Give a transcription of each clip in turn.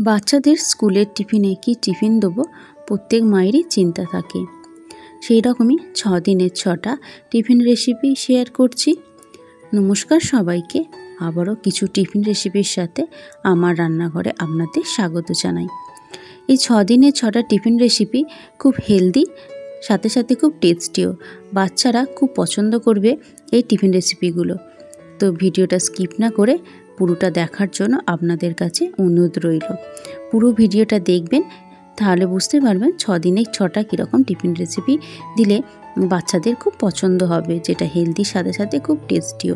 বাচ্চাদের স্কুলের টিফিনে কি টিফিন দেবো প্রত্যেক মায়েরই চিন্তা থাকে। সেই রকমই 6 দিনের 6টা টিফিন রেসিপি শেয়ার করছি। নমস্কার সবাইকে, আবারও কিছু টিফিন রেসিপির সাথে আমার রান্নাঘরে আপনাদের স্বাগত জানাই। এই 6 দিনের 6টা টিফিন রেসিপি খুব হেলদি, সাথে সাথে খুব টেস্টিও। বাচ্চারা খুব পছন্দ করবে এই টিফিন রেসিপিগুলো। তো ভিডিওটা স্কিপ না করে পুরোটা দেখার জন্য আপনাদের কাছে অনুরোধ রইল। পুরো ভিডিওটা দেখবেন, তাহলে বুঝতে পারবেন 6 দিনে 6টা কীরকম টিফিন রেসিপি দিলে বাচ্চাদের খুব পছন্দ হবে, যেটা হেলদির সাথে সাথে খুব টেস্টিও।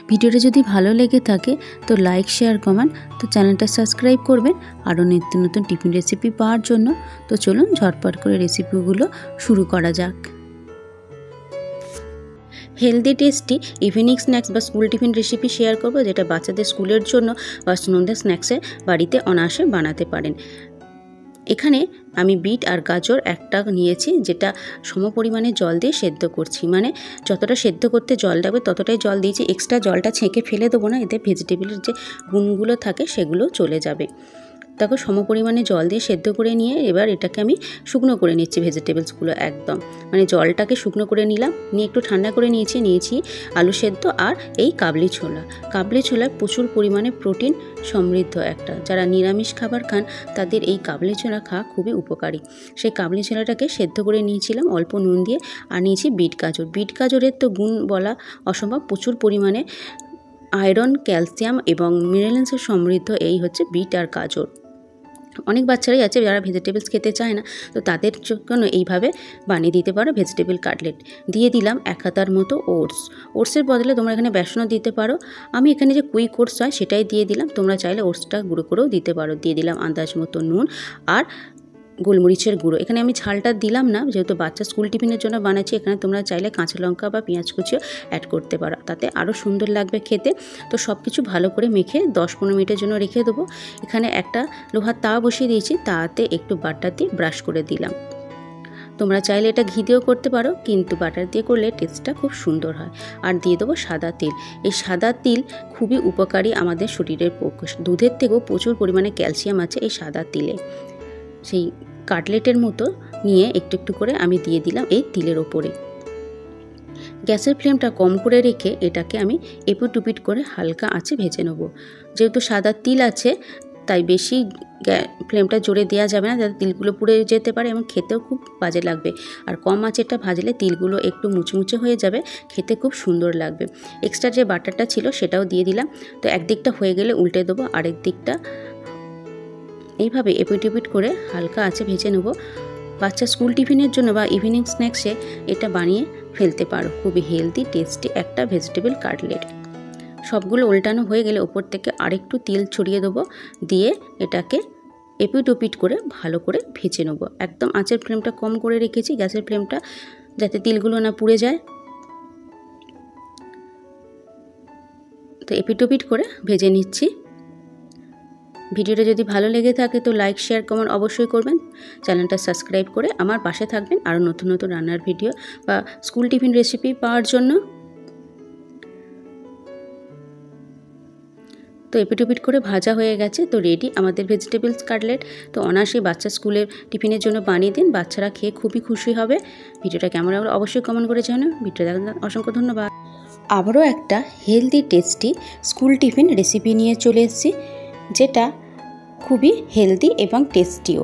ভিডিওটা যদি ভালো লেগে থাকে তো লাইক, শেয়ার, কমেন্ট, তো চ্যানেলটা সাবস্ক্রাইব করবেন আরও নিত্য নতুন টিফিন রেসিপি পাওয়ার জন্য। তো চলুন ঝটপট করে রেসিপিগুলো শুরু করা যাক। হেলদি টেস্টি ইভিনিং স্ন্যাক্স বা স্কুল টিফিন রেসিপি শেয়ার করব, যেটা বাচ্চাদের স্কুলের জন্য বা সন্ধ্যা স্ন্যাক্সে বাড়িতে অনায়াসে বানাতে পারেন। এখানে আমি বিট আর গাজর একটা নিয়েছি, যেটা সমপরিমাণে জল দিয়ে সেদ্ধ করছি। মানে যতটা সেদ্ধ করতে জল লাগবে ততটাই জল দিয়েছি। এক্সট্রা জলটা ছেঁকে ফেলে দেবো না, এতে ভেজিটেবলের যে গুণগুলো থাকে সেগুলো চলে যাবে। তারপর সমপরিমাণে জল দিয়ে সেদ্ধ করে নিয়ে এবার এটাকে আমি শুকনো করে নিচ্ছি। ভেজিটেবলসগুলো একদম মানে জলটাকে শুকনো করে নিলাম, নিয়ে একটু ঠান্ডা করে নিয়েছি আলু সেদ্ধ আর এই কাবলি ছোলা। কাবলি ছোলা প্রচুর পরিমাণে প্রোটিন সমৃদ্ধ একটা, যারা নিরামিষ খাবার খান তাদের এই কাবলি ছোলা খাওয়া খুবই উপকারী। সেই কাবলি ছোলাটাকে সেদ্ধ করে নিয়েছিলাম অল্প নুন দিয়ে। আর নিয়েছি বিট গাজর। বিট গাজরের তো গুণ বলা অসম্ভব, প্রচুর পরিমাণে আয়রন, ক্যালসিয়াম এবং মিনারেলসের সমৃদ্ধ এই হচ্ছে বিট আর গাজর। অনেক বাচ্চারাই আছে যারা ভেজিটেবলস খেতে চায় না, তো তাদের জন্য এইভাবে বানিয়ে দিতে পারো ভেজিটেবল কাটলেট। দিয়ে দিলাম 1 হাতার মতো ওটসের বদলে তোমরা এখানে বেসনও দিতে পারো। আমি এখানে যে কুইক ওটস হয় সেটাই দিয়ে দিলাম, তোমরা চাইলে ওটসটা গুঁড়ো করেও দিতে পারো। দিয়ে দিলাম আন্দাজ মতো নুন আর গোলমরিচের গুঁড়ো। এখানে আমি ঝালটা দিলাম না, যেহেতু বাচ্চা স্কুল টিফিনের জন্য বানাচ্ছি। এখানে তোমরা চাইলে কাঁচা লঙ্কা বা পেঁয়াজ কুচিও অ্যাড করতে পারো, তাতে আরও সুন্দর লাগবে খেতে। তো সব কিছু ভালো করে মেখে 10-15 মিনিটের জন্য রেখে দেবো। এখানে একটা লোহার তাওয়া বসিয়ে দিয়েছি, তাতে একটু বাটার দিয়ে ব্রাশ করে দিলাম। তোমরা চাইলে এটা ঘি দিয়েও করতে পারো, কিন্তু বাটার দিয়ে করলে টেস্টটা খুব সুন্দর হয়। আর দিয়ে দেবো সাদা তিল। এই সাদা তিল খুবই উপকারী আমাদের শরীরের পক্ষে। দুধের থেকেও প্রচুর পরিমাণে ক্যালসিয়াম আছে এই সাদা তিলে। সেই কাটলেটের মতো নিয়ে একটু একটু করে আমি দিয়ে দিলাম এই তিলের ওপরে। গ্যাসের ফ্লেমটা কম করে রেখে এটাকে আমি এপিট ওপিট করে হালকা আঁচে ভেজে নেব। যেহেতু সাদা তিল আছে তাই বেশি ফ্লেমটা জোরে দেওয়া যাবে না, যাতে তিলগুলো পুড়ে যেতে পারে এবং খেতেও খুব বাজে লাগবে। আর কম আঁচে এটা ভাজলে তিলগুলো একটু মুচমুচে হয়ে যাবে, খেতে খুব সুন্দর লাগবে। এক্সট্রা যে বাটারটা ছিল সেটাও দিয়ে দিলাম। তো একদিকটা হয়ে গেলে উল্টে দেবো, আরেক দিকটা এইভাবে এপিট ওপিট করে হালকা আঁচে ভেজে নেব। বাচ্চা স্কুল টিফিনের জন্য বা ইভিনিং স্ন্যাক্সে এটা বানিয়ে ফেলতে পারো। খুবই হেলদি টেস্টি একটা ভেজিটেবল কাটলেট। সবগুলো উল্টানো হয়ে গেলে ওপর থেকে আরেকটু তিল ছড়িয়ে দেবো, দিয়ে এটাকে এপিট ওপিট করে ভালো করে ভেজে নেব। একদম আঁচের ফ্লেমটা কম করে রেখেছি, গ্যাসের ফ্লেমটা, যাতে তিলগুলো না পুড়ে যায়। তো এপিট ওপিট করে ভেজে নিচ্ছি। ভিডিওটা যদি ভালো লেগে থাকে তো লাইক, শেয়ার, কমেন্ট অবশ্যই করবেন। চ্যানেলটা সাবস্ক্রাইব করে আমার পাশে থাকবেন আরও নতুন নতুন রান্নার ভিডিও বা স্কুল টিফিন রেসিপি পাওয়ার জন্য। তো এপিট ওপিট করে ভাজা হয়ে গেছে, তো রেডি আমাদের ভেজিটেবলস কাটলেট। তো অনায়াসে বাচ্চা স্কুলের টিফিনের জন্য বানিয়ে দিন, বাচ্চারা খেয়ে খুবই খুশি হবে। ভিডিওটা কেমন লাগলো অবশ্যই কমেন্ট করে জানান। ভিডিওটা দেখার অসংখ্য ধন্যবাদ। আবারও একটা healthy tasty school tiffin recipe নিয়ে চলে এসেছি, যেটা খুবই হেলদি এবং টেস্টিও।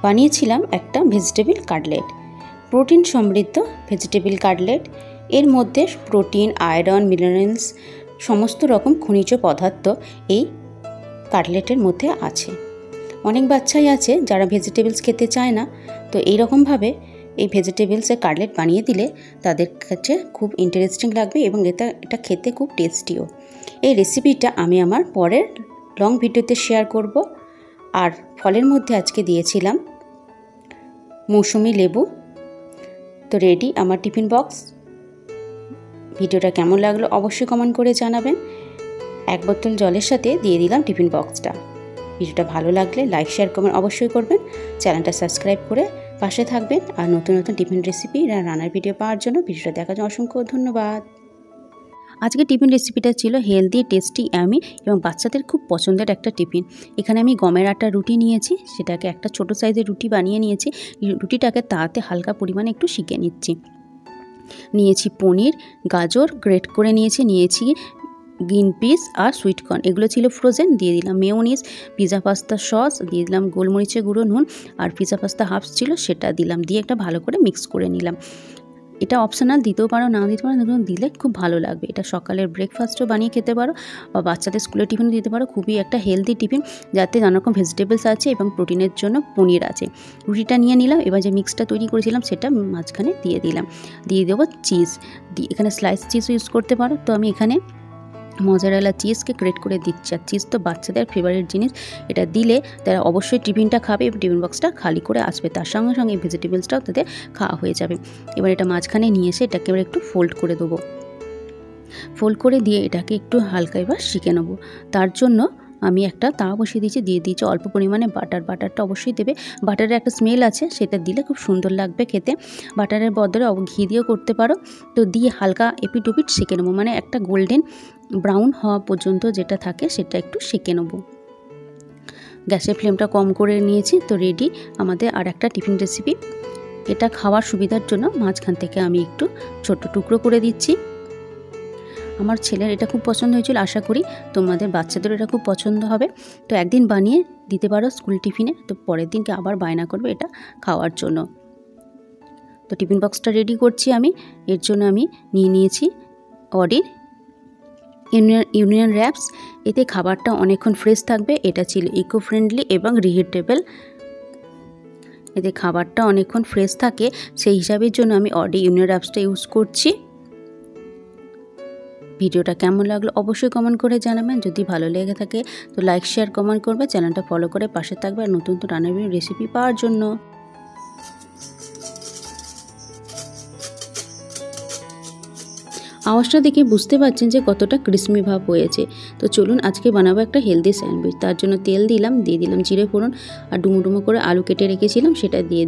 বানিয়েছিলাম একটা ভেজিটেবল কাটলেট, প্রোটিন সমৃদ্ধ ভেজিটেবল কাটলেট। এর মধ্যে প্রোটিন, আয়রন, মিনারেলস, সমস্ত রকম খনিজ পদার্থ এই কাটলেটের মধ্যে আছে। অনেক বাচ্চাই আছে যারা ভেজিটেবলস খেতে চায় না, তো এইরকমভাবে এই ভেজিটেবলসের কাটলেট বানিয়ে দিলে তাদের কাছে খুব ইন্টারেস্টিং লাগবে এবং এটা খেতে খুব টেস্টিও। এই রেসিপিটা আমি আমার পরের লং ভিডিওতে শেয়ার করব। আর ফলের মধ্যে আজকে দিয়েছিলাম মৌসুমি লেবু। তো রেডি আমার টিফিন বক্স। ভিডিওটা কেমন লাগলো অবশ্যই কমেন্ট করে জানাবেন। 1 বোতল জলের সাথে দিয়ে দিলাম টিফিন বক্সটা। ভিডিওটা ভালো লাগলে লাইক, শেয়ার, কমেন্ট অবশ্যই করবেন। চ্যানেলটা সাবস্ক্রাইব করে পাশে থাকবেন আর নতুন নতুন টিফিন রেসিপি রান্নার ভিডিও পাওয়ার জন্য। ভিডিওটা দেখার জন্য অসংখ্য ধন্যবাদ। আজকে টিফিন রেসিপিটা ছিল হেলদি, টেস্টি, ইয়ামি এবং বাচ্চাদের খুব পছন্দের একটা টিফিন। এখানে আমি গমের আটার রুটি নিয়েছি, সেটাকে একটা ছোট সাইজের রুটি বানিয়ে নিয়েছি। রুটিটাকে তাতে হালকা পরিমাণে একটু সেঁকে নিচ্ছি। নিয়েছি পনির, গাজর গ্রেট করে নিয়েছি গ্রিন পিস আর সুইট কর্ন, এগুলো ছিল ফ্রোজেন। দিয়ে দিলাম মেয়োনিজ, পিৎজা পাস্তা সস, দিয়ে দিলাম গোলমরিচের গুঁড়ো, নুন আর পিৎজা পাস্তা হাফ ছিল সেটা দিলাম, দিয়ে একটা ভালো করে মিক্স করে নিলাম। এটা অপশনাল, দিতেও পারো না দিতে পারো, দিলে খুব ভালো লাগবে। এটা সকালের ব্রেকফাস্টও বানিয়ে খেতে পারো বা বাচ্চাদের স্কুলের টিফিনে দিতে পারো। খুবই একটা হেলদি টিফিন, যাতে নানা রকম ভেজিটেবলস আছে এবং প্রোটিনের জন্য পনির আছে। রুটিটা নিয়ে নিলাম, এবার যে মিক্সটা তৈরি করেছিলাম সেটা মাঝখানে দিয়ে দিলাম। দিয়ে দেবো চিজ, এখানে স্লাইস চিজ ইউজ করতে পারো, তো আমি এখানে মজারেলা চিজকে গ্রেট করে দিচ্ছি। আর চিজ তো বাচ্চাদের ফেভারিট জিনিস, এটা দিলে তারা অবশ্যই টিফিনটা খাবে এবং টিফিন বক্সটা খালি করে আসবে, তার সঙ্গে সঙ্গে ভেজিটেবলসটাও তাদের খাওয়া হয়ে যাবে। এবার এটা মাঝখানে নিয়ে এসে এটাকে এবার একটু ফোল্ড করে দেবো। ফোল্ড করে দিয়ে এটাকে একটু হালকা এবার শিখে নেবো। তার জন্য আমি একটা তাওয়া বসিয়ে দিয়েছি অল্প পরিমাণে বাটারটা অবশ্যই দেবে। বাটারের একটা স্মেল আছে, সেটা দিলে খুব সুন্দর লাগবে খেতে। বাটারের বদলে ঘি দিয়েও করতে পারো। তো দিয়ে হালকা এপিট ওপিট সেঁকে নেবো, মানে একটা গোল্ডেন ব্রাউন হওয়া পর্যন্ত যেটা থাকে সেটা একটু সেঁকে নেবো। গ্যাসের ফ্লেমটা কম করে নিয়েছি। তো রেডি আমাদের আর একটা টিফিন রেসিপি। এটা খাওয়ার সুবিধার জন্য মাঝখান থেকে আমি একটু ছোট টুকরো করে দিচ্ছি। আমার ছেলের এটা খুব পছন্দ হয়েছিল, আশা করি তোমাদের বাচ্চাদেরও এটা খুব পছন্দ হবে। তো একদিন বানিয়ে দিতে পারো স্কুল টিফিনে, তো পরের দিনকে আবার বায়না করবে এটা খাওয়ার জন্য। তো টিফিন বক্সটা রেডি করছি আমি। এর জন্য আমি নিয়েছি অডির ইউনিয়ন র্যাপস। এতে খাবারটা অনেকক্ষণ ফ্রেশ থাকবে। এটা ছিল ইকো ফ্রেন্ডলি এবং রিহিটেবল। এতে খাবারটা অনেকক্ষণ ফ্রেশ থাকে, সেই হিসাবের জন্য আমি অডি ইউনিয়ন র্যাপসটা ইউজ করছি। ভিডিওটা কেমন লাগলো অবশ্যই কমেন্ট করে জানাবেন। যদি ভালো লেগে থাকে তো লাইক, শেয়ার, কমেন্ট করবে। চ্যানেলটা ফলো করে পাশে থাকবে আর নতুন রান্নার রেসিপি পাওয়ার জন্য। আওয়াজটা দেখে বুঝতে পারছেন যে কতটা ক্রিসমি ভাব হয়েছে। তো চলুন আজকে বানাবো একটা হেলদি স্যান্ডউইচ। তার জন্য তেল দিয়ে দিলাম জিরে ফোড়ন, আর ডুমো করে আলু কেটে রেখেছিলাম সেটা দিয়ে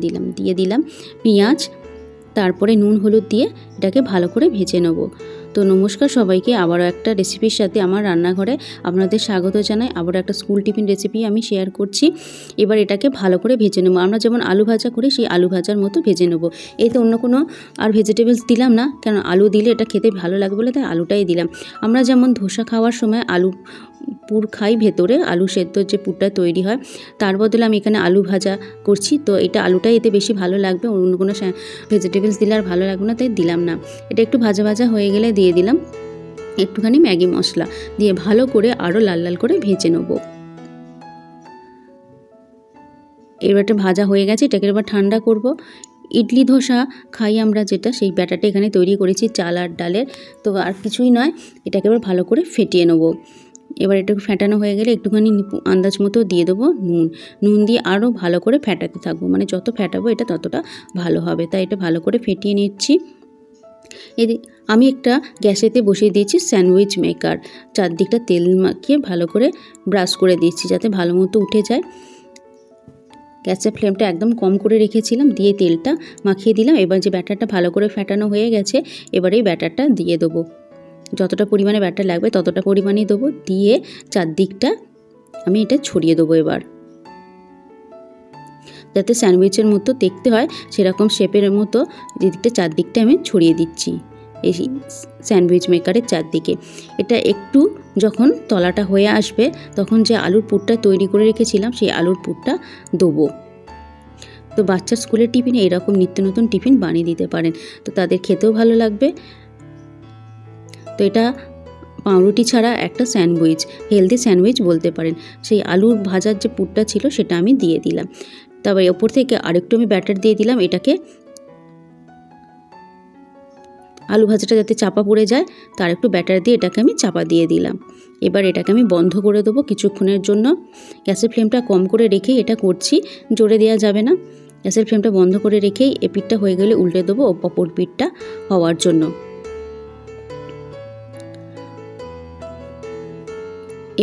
দিলাম পেঁয়াজ, তারপরে নুন হলুদ দিয়ে এটাকে ভালো করে ভেজে নেব। তো নমস্কার সবাইকে, আবারও একটা রেসিপির সাথে আমার রান্নাঘরে আপনাদের স্বাগত জানাই। আবারও একটা স্কুল টিফিন রেসিপি আমি শেয়ার করছি। এবার এটাকে ভালো করে ভেজে নেব। আমরা যেমন আলু ভাজা করি সেই আলু ভাজার মতো ভেজে নেব। এতে অন্য কোনো আর ভেজিটেবলস দিলাম না, কারণ আলু দিলে এটা খেতে ভালো লাগবে বলে তাই আলুটাই দিলাম। আমরা যেমন ধোসা খাওয়ার সময় আলু পুর খাই, ভেতরে আলু সেদ্ধর যে পুরটা তৈরি হয়, তার বদলে আমি এখানে আলু ভাজা করছি। তো এটা আলুটাই এতে বেশি ভালো লাগবে, অন্য কোনো ভেজিটেবলস দিলে আর ভালো লাগবে না, তাই দিলাম না। এটা একটু ভাজা হয়ে গেলে দিয়ে দিলাম একটুখানি ম্যাগি মশলা, দিয়ে ভালো করে আরও লাল করে ভেজে নেব। এবার এটা ভাজা হয়ে গেছে, এটাকে এবার ঠান্ডা করব। ইডলি ধোসা খাই আমরা যেটা, সেই ব্যাটারটা এখানে তৈরি করেছি চাল আর ডালের। তো আর কিছুই নয়, এটাকে এবার ভালো করে ফেটিয়ে নেব। এবার একটু ফেটানো হয়ে গেলে একটুখানি আন্দাজ মতো দিয়ে দেবো নুন দিয়ে আরও ভালো করে ফেটাতে থাকবো, মানে যত ফেটাবো এটা ততটা ভালো হবে। তাই এটা ভালো করে ফেটিয়ে নিচ্ছি। আমি একটা গ্যাসেতে বসিয়ে দিয়েছি স্যান্ডউইচ মেকার, চারদিকটা তেল মাখিয়ে ভালো করে ব্রাশ করে দিচ্ছি যাতে ভালো মতো উঠে যায়। গ্যাসের ফ্লেমটা একদম কম করে রেখেছিলাম, দিয়ে তেলটা মাখিয়ে দিলাম। এবার যে ব্যাটারটা ভালো করে ফেটানো হয়ে গেছে, এবার এই ব্যাটারটা দিয়ে দেবো। যতটা পরিমাণে ব্যাটার লাগবে ততটা পরিমাণেই দেবো, দিয়ে চারদিকটা আমি এটা ছড়িয়ে দেবো। এবার যাতে স্যান্ডউইচের মতো দেখতে হয় সেরকম শেপের মতো যেদিকটা চারদিকটা আমি ছড়িয়ে দিচ্ছি এই স্যান্ডউইচ মেকারের চারদিকে। এটা একটু যখন তলাটা হয়ে আসবে তখন যে আলুর পুরটা তৈরি করে রেখেছিলাম সেই আলুর পুরটা দেবো। তো বাচ্চার স্কুলের টিফিনে এরকম নিত্য নতুন টিফিন বানিয়ে দিতে পারেন, তো তাদের খেতেও ভালো লাগবে। তো এটা পাউরুটি ছাড়া একটা স্যান্ডউইচ, হেলদি স্যান্ডউইচ বলতে পারেন। সেই আলুর ভাজার যে পুরটা ছিল সেটা আমি দিয়ে দিলাম। তারপরে ওপর থেকে আরেকটু আমি ব্যাটার দিয়ে দিলাম। এটাকে আলু ভাজাটা যাতে চাপা পড়ে যায় তার একটু ব্যাটার দিয়ে এটাকে আমি চাপা দিয়ে দিলাম। এবার এটাকে আমি বন্ধ করে দেবো কিছুক্ষণের জন্য। গ্যাসের ফ্লেমটা কম করে রেখেই এটা করছি, জোরে দেওয়া যাবে না। গ্যাসের ফ্লেমটা বন্ধ করে রেখেই এ পিঠটা হয়ে গেলে উল্টে দেবো অপর পিঠটা হওয়ার জন্য।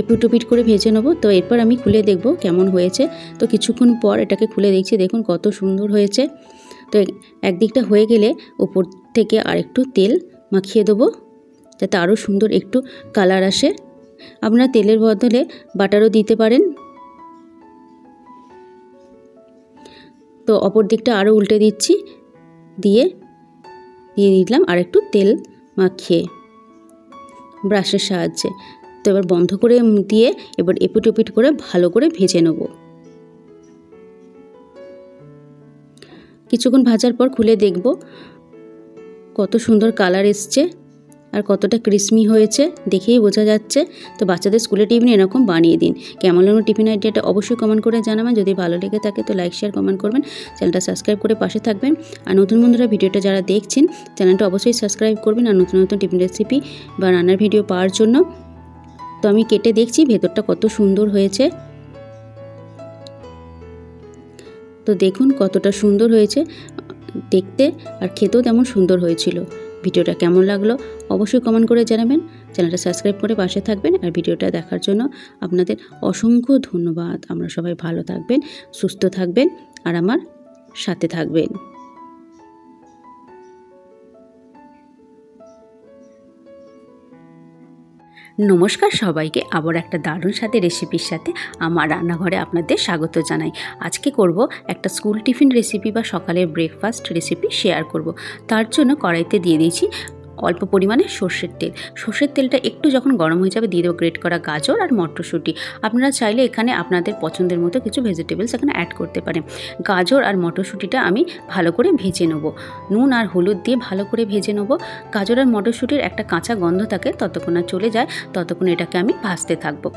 এপিট ওপিট করে ভেজে নেবো। তো এরপর আমি খুলে দেখব কেমন হয়েছে। তো কিছুক্ষণ পর এটাকে খুলে দেখছি, দেখুন কত সুন্দর হয়েছে। তো একদিকটা হয়ে গেলে ওপর থেকে আরেকটু তেল মাখিয়ে দেবো যাতে আরও সুন্দর একটু কালার আসে। আপনারা তেলের বদলে বাটারও দিতে পারেন। তো অপর দিকটা আরও উল্টে দিচ্ছি, দিয়ে দিলাম আর একটু তেল মাখিয়ে ব্রাশের সাহায্যে। তো এবার বন্ধ করে দিয়ে এবার এপিট ওপিট করে ভালো করে ভেজে নেব। কিছুক্ষণ ভাজার পর খুলে দেখব কত সুন্দর কালার এসছে আর কতটা ক্রিসমি হয়েছে, দেখেই বোঝা যাচ্ছে। তো বাচ্চাদের স্কুলে টিফিন এরকম বানিয়ে দিন। কেমন লাগলো টিফিন আইডিয়াটা অবশ্যই কমেন্ট করে জানাবেন। যদি ভালো লেগে থাকে তো লাইক শেয়ার কমেন্ট করবেন, চ্যানেলটা সাবস্ক্রাইব করে পাশে থাকবেন। আর নতুন বন্ধুরা ভিডিওটা যারা দেখছেন চ্যানেলটা অবশ্যই সাবস্ক্রাইব করবেন আর নতুন নতুন টিফিন রেসিপি বা রান্নার ভিডিও পাওয়ার জন্য। তো আমি কেটে দেখছি ভেতরটা কত সুন্দর হয়েছে। তো দেখুন কতটা সুন্দর হয়েছে দেখতে, আর খেতেও তেমন সুন্দর হয়েছিল। ভিডিওটা কেমন লাগলো অবশ্যই কমেন্ট করে জানাবেন, চ্যানেলটা সাবস্ক্রাইব করে পাশে থাকবেন। আর ভিডিওটা দেখার জন্য আপনাদের অসংখ্য ধন্যবাদ। আমরা সবাই ভালো থাকবেন, সুস্থ থাকবেন আর আমার সাথে থাকবেন। নমস্কার সবাইকে, আবার একটা দারুণ সাথে রেসিপির সাথে আমার রান্নাঘরে আপনাদের স্বাগত জানাই। আজকে করব একটা স্কুল টিফিন রেসিপি বা সকালের ব্রেকফাস্ট রেসিপি শেয়ার করব। তার জন্য কড়াইতে দিয়ে দিয়েছি অল্প পরিমাণে সর্ষের তেল। সর্ষের তেলটা একটু যখন গরম হয়ে যাবে দিয়ে দেবো গ্রেট করা গাজর আর মটরশুঁটি। আপনারা চাইলে এখানে আপনাদের পছন্দের মতো কিছু ভেজিটেবলস এখানে অ্যাড করতে পারেন। গাজর আর মটরশুঁটিটা আমি ভালো করে ভেজে নেব, নুন আর হলুদ দিয়ে ভালো করে ভেজে নেব। গাজর আর মটরশুঁটির একটা কাঁচা গন্ধ থাকে, ততক্ষণ না চলে যায় ততক্ষণ এটাকে আমি ভাজতে থাকবো।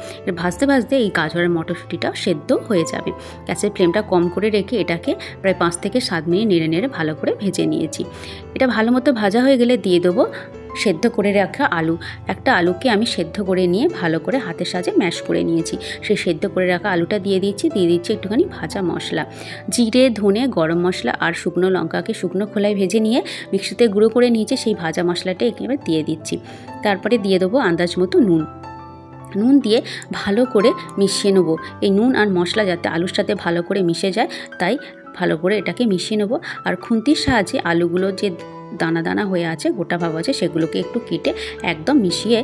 ভাজতে ভাজতে এই গাজর আর মটরশুঁটিটাও সেদ্ধ হয়ে যাবে। গ্যাসের ফ্লেমটা কম করে রেখে এটাকে প্রায় 5 থেকে 7 মিনিট নেড়ে নেড়ে ভালো করে ভেজে নিয়েছি। এটা ভালো মতো ভাজা হয়ে গেলে দিয়ে দেবো সেদ্ধ করে রাখা আলু। একটা আলুকে আমি সেদ্ধ করে নিয়ে ভালো করে হাতের সাহায্যে ম্যাশ করে নিয়েছি। সেই সেদ্ধ করে রাখা আলুটা দিয়ে দিচ্ছি একটুখানি ভাজা মশলা, জিরে, ধনে, গরম মশলা আর শুকনো লঙ্কাকে শুকনো খোলায় ভেজে নিয়ে মিক্সিতে গুঁড়ো করে নিয়েছি। সেই ভাজা মশলাটা একেবারে দিয়ে দিচ্ছি। তারপরে দিয়ে দেবো আন্দাজ মতো নুন দিয়ে ভালো করে মিশিয়ে নেব। এই নুন আর মশলা যাতে আলুর সাথে ভালো করে মিশে যায় তাই ভালো করে এটাকে মিশিয়ে নেব। আর খুন্তির সাহায্যে আলুগুলো যে দানা দানা হয়ে আছে, গোটা ভাব আছে, সেগুলোকে একটু কেটে একদম মিশিয়ে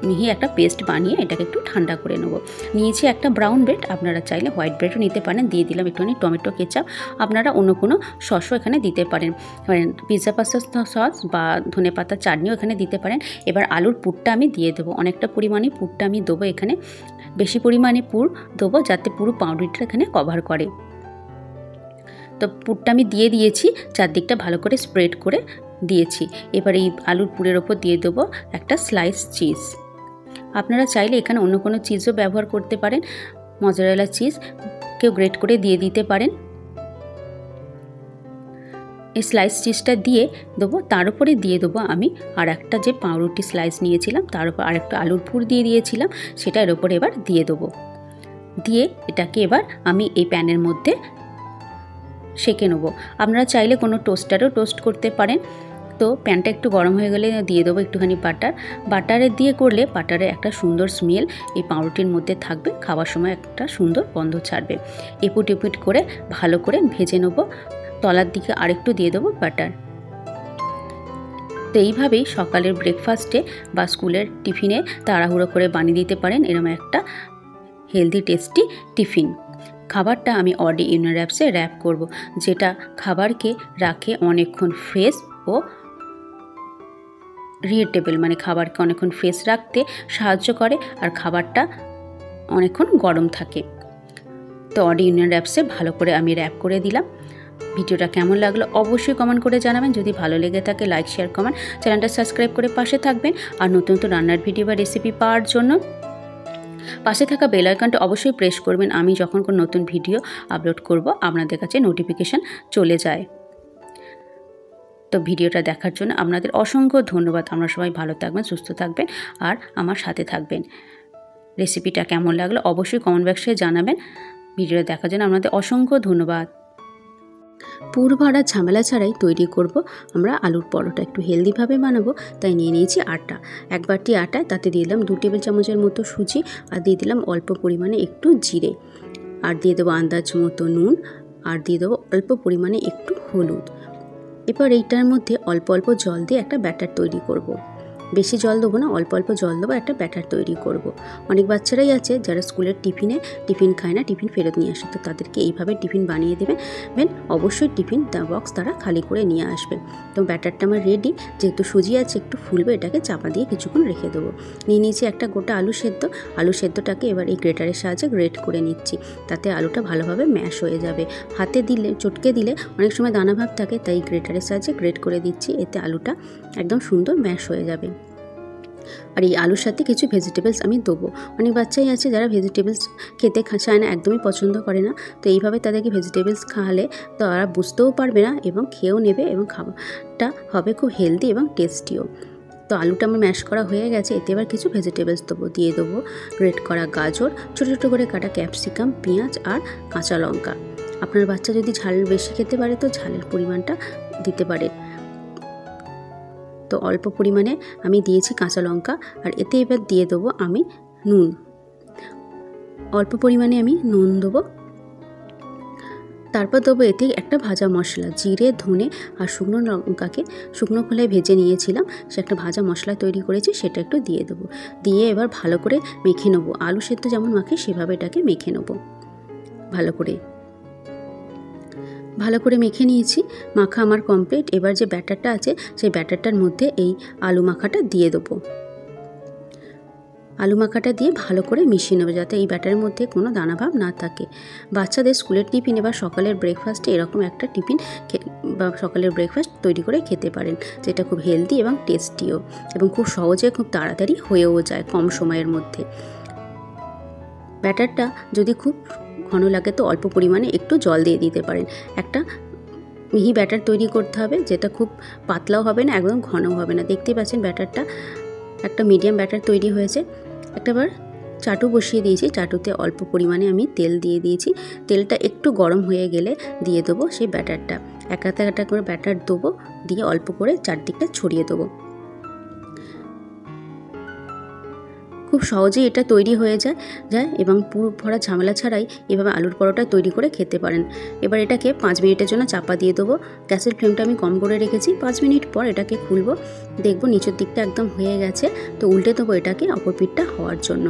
মিহি একটা পেস্ট বানিয়ে এটাকে একটু ঠান্ডা করে নেব। নিয়েছি একটা ব্রাউন ব্রেড, আপনারা চাইলে হোয়াইট ব্রেডও নিতে পারেন। দিয়ে দিলাম একটুখানি টমেটো কেচাপ, আপনারা অন্য কোনো সসও এখানে দিতে পারেন, পিৎজা পাস্তা সস বা ধনেপাতা চাটনিও এখানে দিতে পারেন। এবার আলুর পুরটা আমি দিয়ে দেবো, অনেকটা পরিমাণে পুরটা আমি দেবো এখানে, বেশি পরিমাণে পুর দেবো যাতে পুরো পাউরুটিটা এখানে কভার করে। তো পুরটা আমি দিয়ে দিয়েছি, চারদিকটা ভালো করে স্প্রেড করে দিয়েছি। এবার এই আলুর পুরের ওপর দিয়ে দেবো একটা স্লাইস চিজ। আপনারা চাইলে এখানে অন্য কোনো চিজও ব্যবহার করতে পারেন, মজারেলা চিজ কেউ গ্রেট করে দিয়ে দিতে পারেন। এই স্লাইস চিজটা দিয়ে দেবো, তার উপরে দিয়ে দেবো আমি আর একটা যে পাউরুটি স্লাইস নিয়েছিলাম তার উপর আর একটা আলুর পুর দিয়ে দিয়েছিলাম, সেটা এর ওপরে এবার দিয়ে দেবো। দিয়ে এটাকে এবার আমি এই প্যানের মধ্যে সেঁকে নেবো। আপনারা চাইলে কোনো টোস্টারও টোস্ট করতে পারেন। তো প্যানটা একটু গরম হয়ে গেলে দিয়ে দেবো একটুখানি বাটারে দিয়ে করলে বাটারে একটা সুন্দর স্মেল এই পাউরুটির মধ্যে থাকবে, খাওয়ার সময় একটা সুন্দর গন্ধ ছাড়বে। এপুট এপুট করে ভালো করে ভেজে নেবো। তলার দিকে আরেকটু দিয়ে দেবো বাটার। তো এইভাবেই সকালের ব্রেকফাস্টে বা স্কুলের টিফিনে তাড়াহুড়ো করে বানিয়ে দিতে পারেন এরকম একটা হেলদি টেস্টি টিফিন। খাবারটা আমি অডি ইউনিয়ন র্যাপসে র্যাপ করব, যেটা খাবারকে রাখে অনেকক্ষণ ফ্রেশ ও রিয়েটেবল, মানে খাবারকে অনেকক্ষণ ফ্রেশ রাখতে সাহায্য করে আর খাবারটা অনেকক্ষণ গরম থাকে। তো অডি ইউনিয়ন র্যাপসে ভালো করে আমি র্যাপ করে দিলাম। ভিডিওটা কেমন লাগলো অবশ্যই কমেন্ট করে জানাবেন। যদি ভালো লেগে থাকে লাইক শেয়ার কমেন্ট, চ্যানেলটা সাবস্ক্রাইব করে পাশে থাকবেন। আর নতুন নতুন রান্নার ভিডিও বা রেসিপি পাওয়ার জন্য পাশে থাকা বেল আইকনটা অবশ্যই প্রেস করবেন। আমি যখন কোনো নতুন ভিডিও আপলোড করব আপনাদের কাছে নোটিফিকেশান চলে যায়। তো ভিডিওটা দেখার জন্য আপনাদের অসংখ্য ধন্যবাদ। আমরা সবাই ভালো থাকবেন, সুস্থ থাকবেন আর আমার সাথে থাকবেন। রেসিপিটা কেমন লাগলো অবশ্যই কমেন্ট বক্সে জানাবেন। ভিডিওটা দেখার জন্য আপনাদের অসংখ্য ধন্যবাদ। পুর ভরা ঝামেলা ছাড়াই তৈরি করব আমরা আলুর পরোটা। একটু হেলদিভাবে বানাবো তাই নিয়ে নিয়েছি আটা। 1 বাটি আটা, তাতে দিয়ে দিলাম 2 টেবিল চামচের মতো সুজি আর দিয়ে দিলাম অল্প পরিমাণে একটু জিরে আর দিয়ে দেবো আন্দাজ মতো নুন আর দিয়ে দেবো অল্প পরিমাণে একটু হলুদ। এবার এইটার মধ্যে অল্প অল্প জল দিয়ে একটা ব্যাটার তৈরি করব। বেশি জল দেবো না, অল্প অল্প জল দেবো, একটা ব্যাটার তৈরি করব। অনেক বাচ্চারাই আছে যারা স্কুলের টিফিন খায় না, টিফিন ফেরত নিয়ে আসে, তো তাদেরকে এইভাবে টিফিন বানিয়ে দেবেন। অবশ্যই টিফিন বক্স তারা খালি করে নিয়ে আসবে। তো ব্যাটারটা আমার রেডি। যেহেতু সুজি আছে একটু ফুলবে, এটাকে চাপা দিয়ে কিছুক্ষণ রেখে দেবো। নিয়ে নিয়েছি একটা গোটা আলু সেদ্ধটাকে এবার এই গ্রেটারের সাহায্যে গ্রেট করে নিচ্ছি, তাতে আলুটা ভালোভাবে ম্যাশ হয়ে যাবে। হাতে দিলে, চটকে দিলে অনেক সময় দানা ভাব থাকে, তাই গ্রেটারের সাহায্যে গ্রেট করে দিচ্ছি, এতে আলুটা একদম সুন্দর ম্যাশ হয়ে যাবে। আর এই আলুর সাথে কিছু ভেজিটেবলস আমি দেবো। অনেক বাচ্চাই আছে যারা ভেজিটেবলস খেতে চায় না, একদমই পছন্দ করে না, তো এইভাবে তাদেরকে ভেজিটেবলস খাওয়ালে তো তারা বুঝতেও পারবে না এবং খেয়েও নেবে, এবং খাবারটা হবে খুব হেলদি এবং টেস্টিও। তো আলুটা আমার ম্যাশ করা হয়ে গেছে, এতে এবার কিছু ভেজিটেবলস দিয়ে দেবো। গ্রেট করা গাজর, ছোটো ছোটো করে কাটা ক্যাপসিকাম, পেঁয়াজ আর কাঁচা লঙ্কা। আপনার বাচ্চা যদি ঝাল বেশি খেতে পারে তো ঝালের পরিমাণটা দিতে পারে। তো অল্প পরিমাণে আমি দিয়েছি কাঁচা লঙ্কা, আর এতে এবার দিয়ে দেবো আমি নুন। অল্প পরিমাণে আমি নুন দেবো। তারপর দেবো এতে একটা ভাজা মশলা, জিরে, ধনে আর শুকনো লঙ্কাকে শুকনো খোলায় ভেজে নিয়েছিলাম, সে একটা ভাজা মশলা তৈরি করেছি, সেটা একটু দিয়ে দেবো। দিয়ে এবার ভালো করে মেখে নেবো। আলু সেদ্ধ যেমন মাখে সেভাবে এটাকে মেখে নেবো। ভালো করে মেখে নিয়েছি, মাখা আমার কমপ্লিট। এবার যে ব্যাটারটা আছে সেই ব্যাটারটার মধ্যে এই আলু মাখাটা দিয়ে দেবো। আলু মাখাটা দিয়ে ভালো করে মিশিয়ে নেবে, যাতে এই ব্যাটারের মধ্যে কোনো দানাভাব না থাকে। বাচ্চাদের স্কুলের টিফিনে বা সকালের ব্রেকফাস্টে এরকম একটা টিফিন বা সকালের ব্রেকফাস্ট তৈরি করে খেতে পারেন, যেটা খুব হেলদি এবং টেস্টিও, এবং খুব সহজে খুব তাড়াতাড়ি হয়েও যায় কম সময়ের মধ্যে। ব্যাটারটা যদি খুব ঘন লাগে তো অল্প পরিমাণে একটু জল দিয়ে দিতে পারেন। একটা মিহি ব্যাটার তৈরি করতে হবে, যেটা খুব পাতলাও হবে না, একদম ঘনও হবে না। দেখতেই পাচ্ছেন ব্যাটারটা একটা মিডিয়াম ব্যাটার তৈরি হয়েছে। একটাবার চাটু বসিয়ে দিয়েছি, চাটুতে অল্প পরিমাণে আমি তেল দিয়ে দিয়েছি। তেলটা একটু গরম হয়ে গেলে দিয়ে দেবো সেই ব্যাটারটা। একটা করে ব্যাটার দেবো, দিয়ে অল্প করে চারদিকটা ছড়িয়ে দেবো। খুব সহজেই এটা তৈরি হয়ে যায় এবং পুরো ভরা ঝামেলা ছাড়াই এভাবে আলুর পরোটা তৈরি করে খেতে পারেন। এবার এটাকে 5 মিনিটের জন্য চাপা দিয়ে দেবো। গ্যাসের ফ্লেমটা আমি কম করে রেখেছি। 5 মিনিট পর এটাকে খুলবো, দেখবো নিচের দিকটা একদম হয়ে গেছে। তো উল্টে দেবো এটাকে অপর পিঠটা হওয়ার জন্য।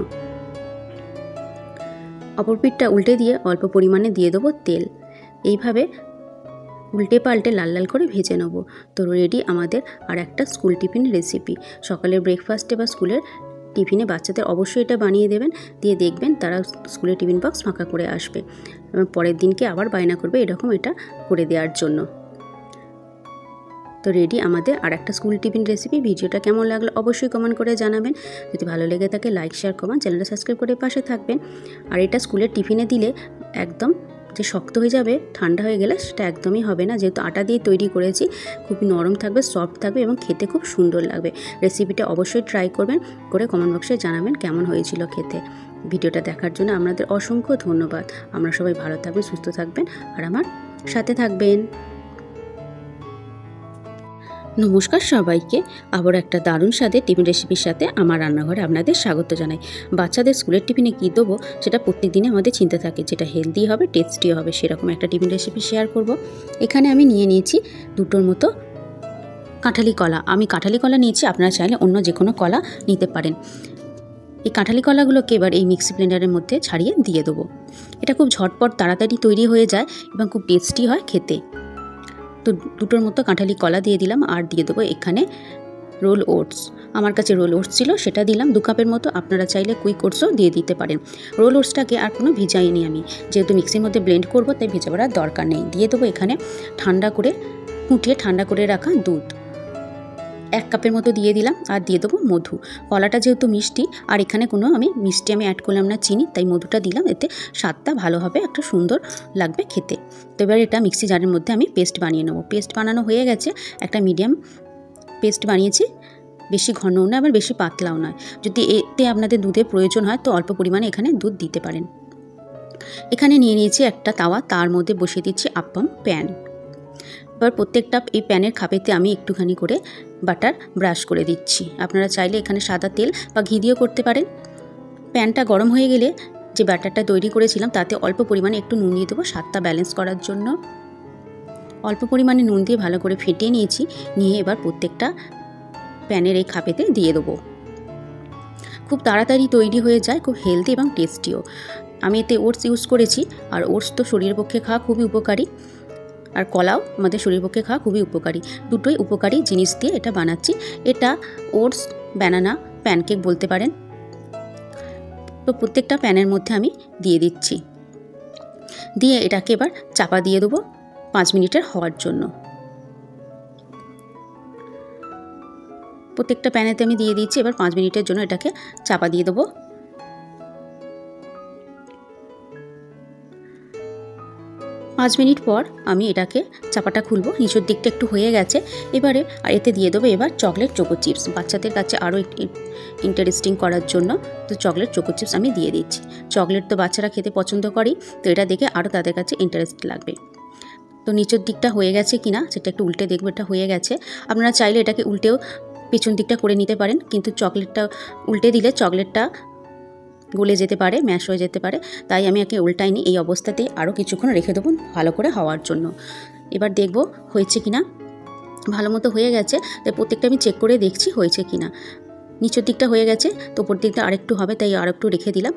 অপর পিঠটা উল্টে দিয়ে অল্প পরিমাণে দিয়ে দেবো তেল। এইভাবে উল্টে পাল্টে লাল লাল করে ভেজে নেব। তো রেডি আমাদের আর একটা স্কুল টিফিন রেসিপি। সকালের ব্রেকফাস্টে বা স্কুলের টিফিনে বাচ্চাদের অবশ্যই এটা বানিয়ে দেবেন, দিয়ে দেখবেন তারা স্কুলের টিফিন বক্স ফাঁকা করে আসবে এবং পরের দিনকে আবার বায়না করবে এরকম এটা করে দেওয়ার জন্য। তো রেডি আমাদের আর একটা স্কুল টিফিন রেসিপি। ভিডিওটা কেমন লাগলো অবশ্যই কমেন্ট করে জানাবেন। যদি ভালো লেগে থাকে লাইক, শেয়ার, কমেন্ট, চ্যানেলটা সাবস্ক্রাইব করে পাশে থাকবেন। আর এটা স্কুলের টিফিনে দিলে একদম যে শক্ত হয়ে যাবে, ঠান্ডা হয়ে গেলে সেটা একদমই হবে না, যেহেতু আটা দিয়ে তৈরি করেছি। খুবই নরম থাকবে, সফট থাকবে এবং খেতে খুব সুন্দর লাগবে। রেসিপিটা অবশ্যই ট্রাই করবেন, করে কমেন্ট বক্সে জানাবেন কেমন হয়েছিল খেতে। ভিডিওটা দেখার জন্য আপনাদের অসংখ্য ধন্যবাদ। আমরা সবাই ভালো থাকবেন, সুস্থ থাকবেন আর আমার সাথে থাকবেন। নমস্কার সবাইকে, আবার একটা দারুণ স্বাদের টিফিন রেসিপির সাথে আমার রান্নাঘরে আপনাদের স্বাগত জানাই। বাচ্চাদের স্কুলের টিফিনে কী দেবো সেটা প্রত্যেক দিনে আমাদের চিন্তা থাকে, যেটা হেলদি হবে, টেস্টিও হবে, সেরকম একটা টিফিন রেসিপি শেয়ার করব। এখানে আমি নিয়ে নিয়েছি 2টোর মতো কাঁঠালি কলা। আমি কাঁঠালি কলা নিয়েছি, আপনারা চাইলে অন্য যে কোনো কলা নিতে পারেন। এই কাঁঠালি কলাগুলোকে এবার এই মিক্সি ব্লেন্ডারের মধ্যে ছাড়িয়ে দিয়ে দেবো। এটা খুব ঝটপট তাড়াতাড়ি তৈরি হয়ে যায় এবং খুব টেস্টি হয় খেতে। তো 2টোর মতো কাঁঠালি কলা দিয়ে দিলাম, আর দিয়ে দেবো এখানে রোল ওটস। আমার কাছে রোল ওটস ছিল, সেটা দিলাম 2 কাপের মতো। আপনারা চাইলে কুইক ওটসও দিয়ে দিতে পারেন। রোল ওটসটাকে আর কোনো ভিজাইনি আমি, যেহেতু মিক্সির মধ্যে ব্লেন্ড করবো তাই ভেজাবার দরকার নেই। দিয়ে দেবো এখানে ফুটিয়ে ঠান্ডা করে রাখা দুধ 1 কাপের মতো দিয়ে দিলাম, আর দিয়ে দেবো মধু। কলাটা যেহেতু মিষ্টি, আর এখানে কোনো আমি মিষ্টি অ্যাড করলাম না, চিনি, তাই মধুটা দিলাম, এতে স্বাদটা ভালো হবে, একটা সুন্দর লাগবে খেতে। তো এবার এটা মিক্সি জারের মধ্যে আমি পেস্ট বানিয়ে নেবো। পেস্ট বানানো হয়ে গেছে, একটা মিডিয়াম পেস্ট বানিয়েছি, বেশি ঘনও না আবার বেশি পাতলাও নয়। যদি এতে আপনাদের দুধের প্রয়োজন হয় তো অল্প পরিমাণে এখানে দুধ দিতে পারেন। এখানে নিয়ে নিয়েছি একটা তাওয়া, তার মধ্যে বসিয়ে দিচ্ছি আপ্পাম প্যান। এবার প্রত্যেকটা এই প্যানের খাপেতে আমি একটুখানি করে বাটার ব্রাশ করে দিচ্ছি। আপনারা চাইলে এখানে সাদা তেল বা ঘি দিয়েও করতে পারেন। প্যানটা গরম হয়ে গেলে যে ব্যাটারটা তৈরি করেছিলাম তাতে অল্প পরিমাণে একটু নুন দিয়ে দেবো স্বাদটা ব্যালেন্স করার জন্য। অল্প পরিমাণে নুন দিয়ে ভালো করে ফেটিয়ে নিয়েছি। নিয়ে এবার প্রত্যেকটা প্যানের এই খাপেতে দিয়ে দেবো। খুব তাড়াতাড়ি তৈরি হয়ে যায়, খুব হেলদি এবং টেস্টিও। আমি এতে ওটস ইউজ করেছি, আর ওটস তো শরীরের পক্ষে খাওয়া খুবই উপকারী, আর কলাও আমাদের শরীরের পক্ষে খাওয়া খুবই উপকারী। দুটোই উপকারী জিনিস দিয়ে এটা বানাচ্ছি। এটা ওটস ব্যানানা প্যানকেক বলতে পারেন। তো প্রত্যেকটা প্যানের মধ্যে আমি দিয়ে দিচ্ছি, দিয়ে এটাকে এবার চাপা দিয়ে দেবো 5 মিনিটের হওয়ার জন্য। প্রত্যেকটা প্যানেতে আমি দিয়ে দিচ্ছি। এবার 5 মিনিটের জন্য এটাকে চাপা দিয়ে দেবো। পাঁচ মিনিট পর আমি এটাকে চাপাটা খুলবো। নিচের দিকটা একটু হয়ে গেছে। এবারে এতে দিয়ে দেবো এবার চকলেট চোকো চিপস, বাচ্চাদের কাছে আরও ইন্টারেস্টিং করার জন্য। তো চকলেট চোকো চিপস আমি দিয়ে দিচ্ছি। চকলেট তো বাচ্চারা খেতে পছন্দ করেই, তো এটা দেখে আরও তাদের কাছে ইন্টারেস্ট লাগবে। তো নিচের দিকটা হয়ে গেছে কিনা সেটা একটু উল্টে দেখবো। এটা হয়ে গেছে। আপনারা চাইলে এটাকে উল্টেও পেছন দিকটা করে নিতে পারেন, কিন্তু চকলেটটা উল্টে দিলে চকলেটটা গলে যেতে পারে, ম্যাশ হয়ে যেতে পারে। তাই আমি একে উল্টাইনি, এই অবস্থাতেই আরও কিছুক্ষণ রেখে দেবো ভালো করে হওয়ার জন্য। এবার দেখব হয়েছে কিনা। ভালো মতো হয়ে গেছে। তাই প্রত্যেকটা আমি চেক করে দেখছি হয়েছে কিনা। নিচের দিকটা হয়ে গেছে, তো উপর দিকটা আরেকটু হবে, তাই আরেকটু রেখে দিলাম।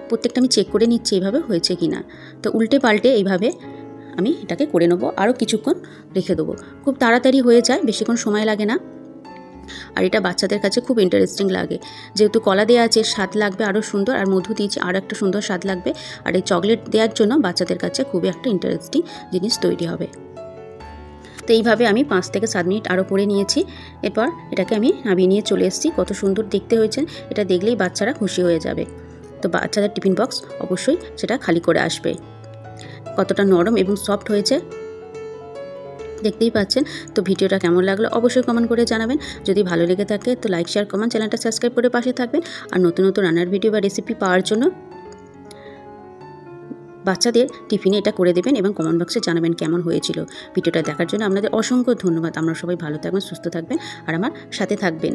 প্রত্যেকটা আমি চেক করে নিচ্ছি এইভাবে হয়েছে কিনা। তো উল্টে পাল্টে এইভাবে আমি এটাকে করে নেবো, আরও কিছুক্ষণ রেখে দেবো। খুব তাড়াতাড়ি হয়ে যায়, বেশিক্ষণ সময় লাগে না। আর এটা বাচ্চাদের কাছে খুব ইন্টারেস্টিং লাগে, যেহেতু কলা দেওয়া আছে স্বাদ লাগবে আরও সুন্দর, আর মধু দিয়েছি আরও একটা সুন্দর স্বাদ লাগবে। আর এই চকলেট দেওয়ার জন্য বাচ্চাদের কাছে খুবই একটা ইন্টারেস্টিং জিনিস তৈরি হবে। তো এইভাবে আমি 5 থেকে 7 মিনিট আরও করে নিয়েছি। এরপর এটাকে আমি নামিয়ে নিয়ে চলে এসেছি। কত সুন্দর দেখতে হয়েছে, এটা দেখলেই বাচ্চারা খুশি হয়ে যাবে। তো বাচ্চাদের টিফিন বক্স অবশ্যই সেটা খালি করে আসবে। কতটা নরম এবং সফট হয়েছে দেখতেই পাচ্ছেন। তো ভিডিওটা কেমন লাগলো অবশ্যই কমেন্ট করে জানাবেন। যদি ভালো লেগে থাকে তো লাইক শেয়ার কমেন্ট, চ্যানেলটা সাবস্ক্রাইব করে পাশে থাকবেন। আর নতুন নতুন রান্নার ভিডিও বা রেসিপি পাওয়ার জন্য বাচ্চাদের টিফিনে এটা করে দেবেন এবং কমেন্ট বক্সে জানাবেন কেমন হয়েছিল। ভিডিওটা দেখার জন্য আপনাদের অসংখ্য ধন্যবাদ। আপনারা সবাই ভালো থাকবেন, সুস্থ থাকবেন আর আমার সাথে থাকবেন।